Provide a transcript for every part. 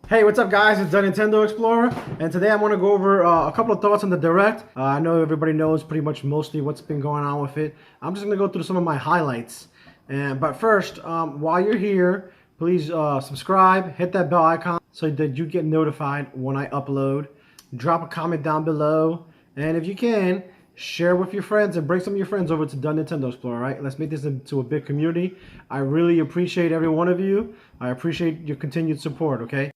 Hey, what's up guys? It's the Nintendo Explorer, and today I want to go over a couple of thoughts on the Direct. I know everybody knows pretty much mostly what's been going on with it. I'm just going to go through some of my highlights. But first, while you're here, please subscribe, hit that bell icon so that you get notified when I upload. Drop a comment down below, and if you can, share with your friends and bring some of your friends over to the Nintendo Explorer, right? Let's make this into a big community. I really appreciate every one of you. I appreciate your continued support, okay?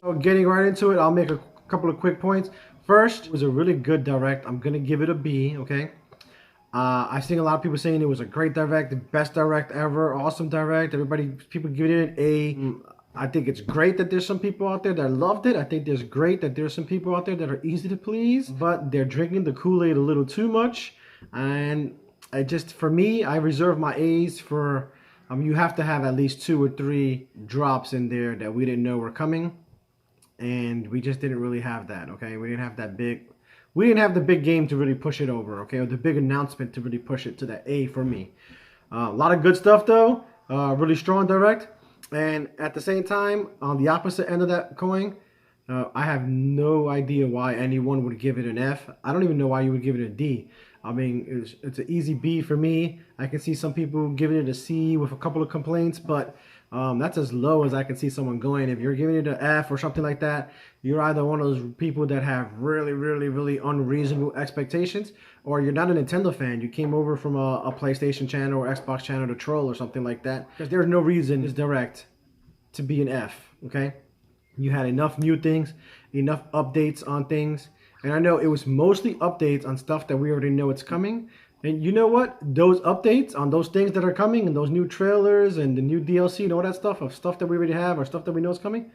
So getting right into it, I'll make a couple of quick points. First, it was a really good Direct. I'm going to give it a B, okay? I've seen a lot of people saying it was a great Direct, the best Direct ever, awesome Direct. People give it an A. I think it's great that there's some people out there that loved it. I think there's great that there's some people out there that are easy to please, but they're drinking the Kool-Aid a little too much. And for me, I reserve my A's for, you have to have at least 2 or 3 drops in there that we didn't know were coming. And we just didn't really have that, okay? We didn't have the big game to really push it over, okay? Or the big announcement to really push it to that A for me. A lot of good stuff though, really strong Direct. And at the same time, on the opposite end of that coin, I have no idea why anyone would give it an F. I don't even know why you would give it a D. I mean, it's an easy B for me. I can see some people giving it a C with a couple of complaints, but that's as low as I can see someone going. If you're giving it an F or something like that, you're either one of those people that have really unreasonable expectations, or you're not a Nintendo fan. You came over from a PlayStation channel or Xbox channel to troll or something like that. Because there's no reason this Direct to be an F, okay? You had enough new things, enough updates on things. And I know it was mostly updates on stuff that we already know it's coming. And you know what? Those updates on those things that are coming and those new trailers and the new DLC and all that stuff of stuff that we already have or stuff that we know is coming,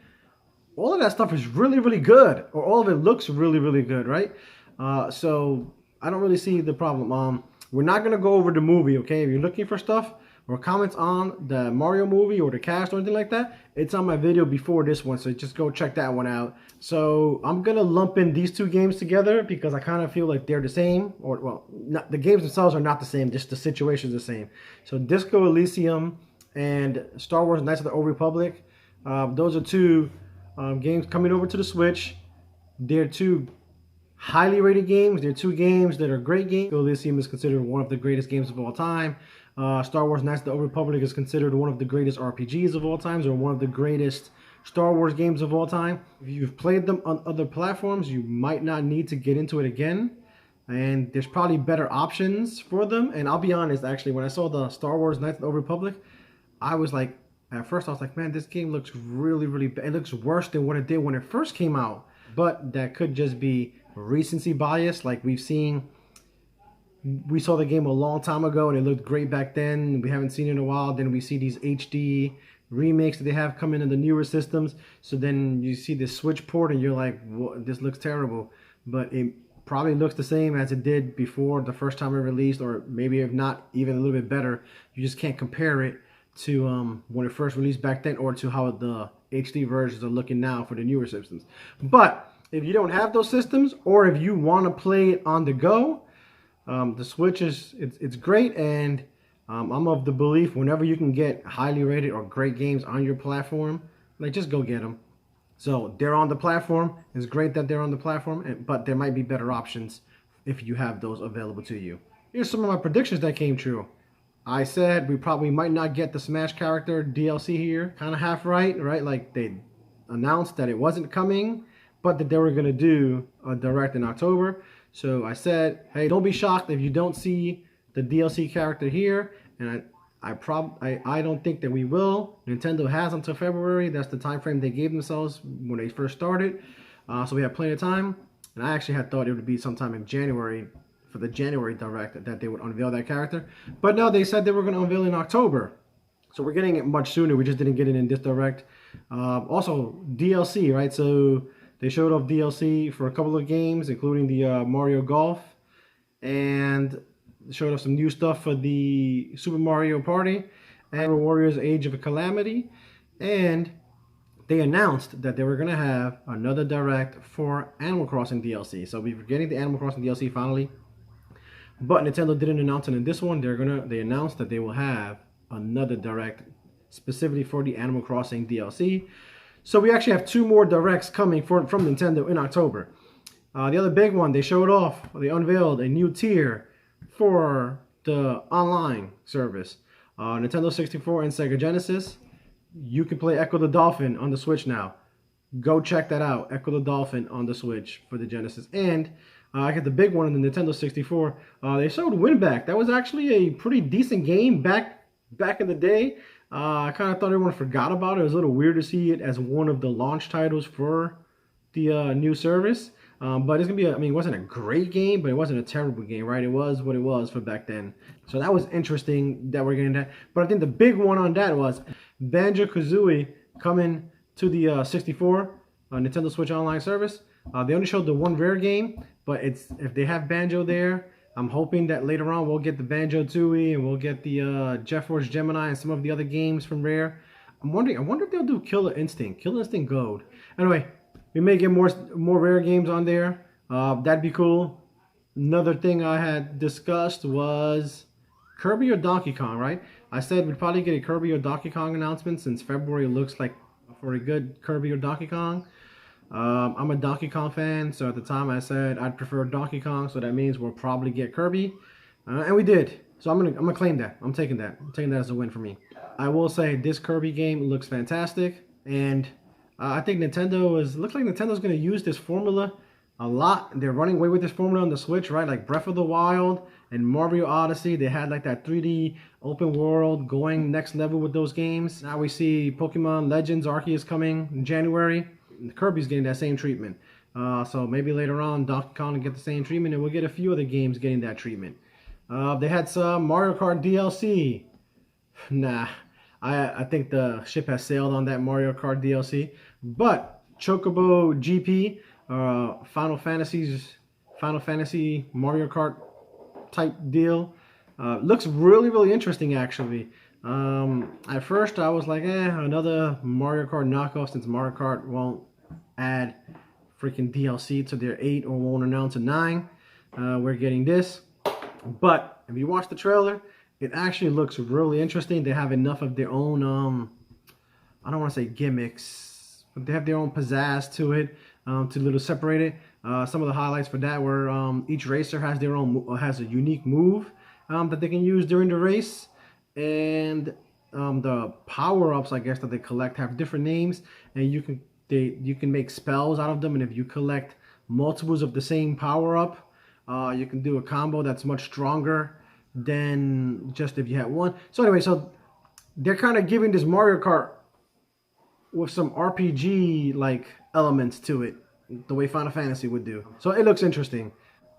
all of that stuff is really good. Or all of it looks really good, right? So I don't really see the problem. We're not going to go over the movie, okay? If you're looking for stuff or comments on the Mario movie or the cast or anything like that, it's on my video before this one, so just go check that one out. So I'm gonna lump in these 2 games together because I kind of feel like they're the same, or well, not, the games themselves are not the same, just the situation's the same. So Disco Elysium and Star Wars Knights of the Old Republic, those are 2 games coming over to the Switch. They're 2 highly rated games. They're 2 games that are great games. Elysium is considered one of the greatest games of all time. Star Wars Knights of the Old Republic is considered one of the greatest RPGs of all times, or one of the greatest Star Wars games of all time. If you've played them on other platforms, you might not need to get into it again. And there's probably better options for them. And I'll be honest, actually, when I saw the Star Wars Knights of the Old Republic, I was like, at first I was like, man, this game looks really bad. It looks worse than what it did when it first came out. But that could just be recency bias. Like we saw the game a long time ago and it looked great back then. We haven't seen it in a while. Then we see these HD remakes that they have coming in the newer systems. So then you see this Switch port and you're like, this looks terrible. But it probably looks the same as it did before the first time it released, or maybe if not even a little bit better. You just can't compare it to when it first released back then, or to how the HD versions are looking now for the newer systems. But if you don't have those systems, or if you want to play it on the go, the Switch it's great, and I'm of the belief whenever you can get highly rated or great games on your platform, like just go get them. So they're on the platform. It's great that they're on the platform, but there might be better options if you have those available to you. Here's some of my predictions that came true. I said we probably might not get the Smash character DLC here. Kind of half right? Like they announced that it wasn't coming, but that they were going to do a Direct in October. So I said, hey, don't be shocked if you don't see the DLC character here. And I don't think that we will. Nintendo has until February. That's the time frame they gave themselves when they first started. So we have plenty of time. And I actually had thought it would be sometime in January, for the January Direct, that they would unveil that character. But no, they said they were going to unveil it in October. So we're getting it much sooner. We just didn't get it in this Direct. Also, DLC, right? So they showed off DLC for a couple of games, including the Mario Golf, and showed off some new stuff for the Super Mario Party and Warriors Age of Calamity. And they announced that they were going to have another Direct for Animal Crossing DLC. So we're getting the Animal Crossing DLC finally. But Nintendo didn't announce it in this one. They announced that they will have another direct specifically for the Animal Crossing DLC. So we actually have 2 more directs coming from Nintendo in October. The other big one, they unveiled a new tier for the online service. Nintendo 64 and Sega Genesis. You can play Echo the Dolphin on the Switch now. Go check that out. Echo the Dolphin on the Switch for the Genesis. And I got the big one on the Nintendo 64. They showed Winback. That was actually a pretty decent game back in the day. I kind of thought everyone forgot about it. It was a little weird to see it as one of the launch titles for the new service. But it's going to be, it wasn't a great game, but it wasn't a terrible game, right? It was what it was for back then. So that was interesting that we're getting that. But I think the big one on that was Banjo Kazooie coming to the 64 Nintendo Switch Online service. They only showed the one rare game, but if they have Banjo there, I'm hoping that later on we'll get the Banjo Tooie and we'll get the Jet Force Gemini and some of the other games from Rare. I wonder if they'll do Killer Instinct Gold. Anyway, we may get more rare games on there. That'd be cool. Another thing I had discussed was Kirby or Donkey Kong, right? I said we'd probably get a Kirby or Donkey Kong announcement since February looks like for a good Kirby or Donkey Kong. I'm a Donkey Kong fan, so at the time I said I'd prefer Donkey Kong, so that means we'll probably get Kirby, and we did. So I'm gonna claim that. I'm taking that as a win for me. I will say this Kirby game looks fantastic, and I think looks like Nintendo's gonna use this formula a lot. They're running away with this formula on the Switch, right? Like Breath of the Wild and Mario Odyssey, they had like that 3D open world going next level with those games. Now we see Pokemon Legends Arceus coming in January. Kirby's getting that same treatment. So maybe later on Donkey Kong will get the same treatment, and we'll get a few other games getting that treatment. They had some Mario Kart DLC. Nah, I think the ship has sailed on that Mario Kart DLC. But Chocobo GP, Final Fantasy Mario Kart type deal, looks really interesting actually. At first I was like, another Mario Kart knockoff, since Mario Kart won't add freaking DLC to their 8 or won't announce a 9. We're getting this. But if you watch the trailer, it actually looks really interesting. They have enough of their own, I don't want to say gimmicks, but they have their own pizzazz to it, to little separate it. Some of the highlights for that were each racer has a unique move that they can use during the race. And the power-ups, I guess, that they collect have different names, and you can make spells out of them. And if you collect multiples of the same power-up, you can do a combo that's much stronger than just if you had one. So anyway, so they're kind of giving this Mario Kart with some RPG like elements to it, the way Final Fantasy would do. So it looks interesting.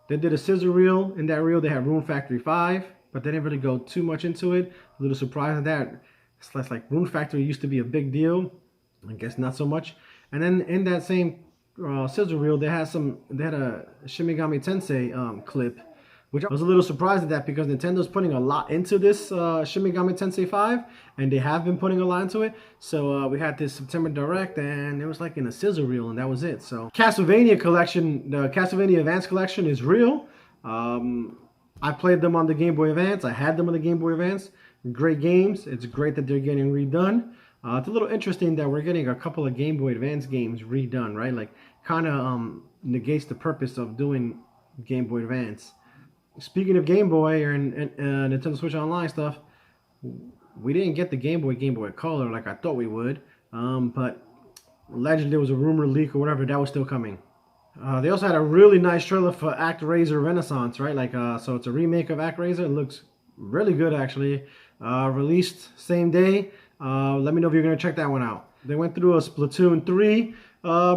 They did a scissor reel. In that reel, they have Rune Factory 5. But they didn't really go too much into it. A little surprised at that. It's like Rune Factory used to be a big deal. I guess not so much. And then in that same scissor reel, they had a Shimigami Tensei clip, which I was a little surprised at that because Nintendo's putting a lot into this Shimigami Tensei 5, and they have been putting a lot into it. So we had this September Direct, and it was like in a scissor reel, and that was it. So Castlevania collection, the Castlevania Advance collection is real. I played them on the Game Boy Advance. I had them on the Game Boy Advance. Great games. It's great that they're getting redone. It's a little interesting that we're getting a couple of Game Boy Advance games redone, right? Like, kind of negates the purpose of doing Game Boy Advance. Speaking of Game Boy and Nintendo Switch Online stuff, we didn't get the Game Boy Color like I thought we would. But allegedly there was a rumor leak or whatever, that was still coming. They also had a really nice trailer for ActRaiser Renaissance, right? Like, so it's a remake of ActRaiser. It looks really good, actually. Released same day. Let me know if you're going to check that one out. They went through a Splatoon 3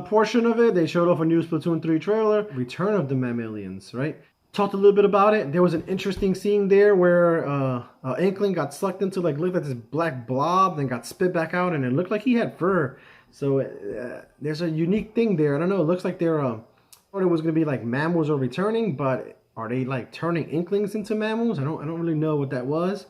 portion of it. They showed off a new Splatoon 3 trailer. Return of the Mammalians, right? Talked a little bit about it. There was an interesting scene there where Inkling got sucked into, like, looked like this black blob, then got spit back out, and it looked like he had fur. So there's a unique thing there. I don't know. It looks like they're... I thought it was going to be like mammals are returning, but are they like turning Inklings into mammals? I don't really know what that was,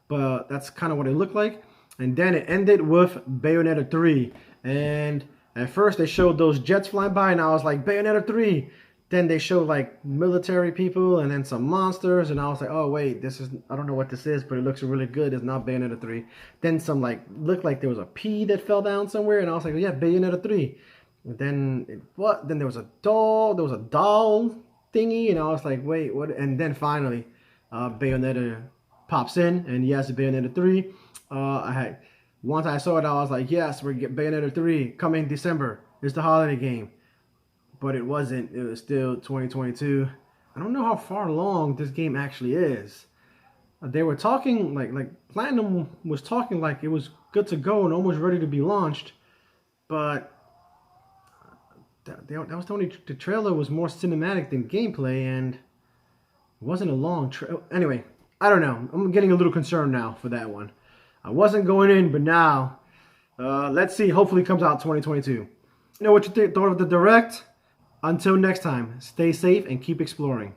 but that's kind of what it looked like. And then it ended with Bayonetta 3. And at first they showed those jets flying by, and I was like, Bayonetta 3. Then they showed like military people and then some monsters, and I was like, oh wait, this is, I don't know what this is, but it looks really good. It's not Bayonetta 3. Then some like looked like there was a pea that fell down somewhere, and I was like, yeah, Bayonetta 3. And then what? Then there was a doll thingy, and I was like, wait, what? And then finally, Bayonetta pops in, and yes, Bayonetta 3. Once I saw it, I was like, yes, we're getting Bayonetta 3 coming December. It's the holiday game. But it wasn't. It was still 2022. I don't know how far along this game actually is. They were talking like Platinum was talking like it was good to go and almost ready to be launched, but that was the only. The trailer was more cinematic than gameplay, and it wasn't a long trailer. Anyway, I don't know. I'm getting a little concerned now for that one. I wasn't going in, but now let's see. Hopefully, it comes out 2022. You know what you thought of the Direct? Until next time, stay safe and keep exploring.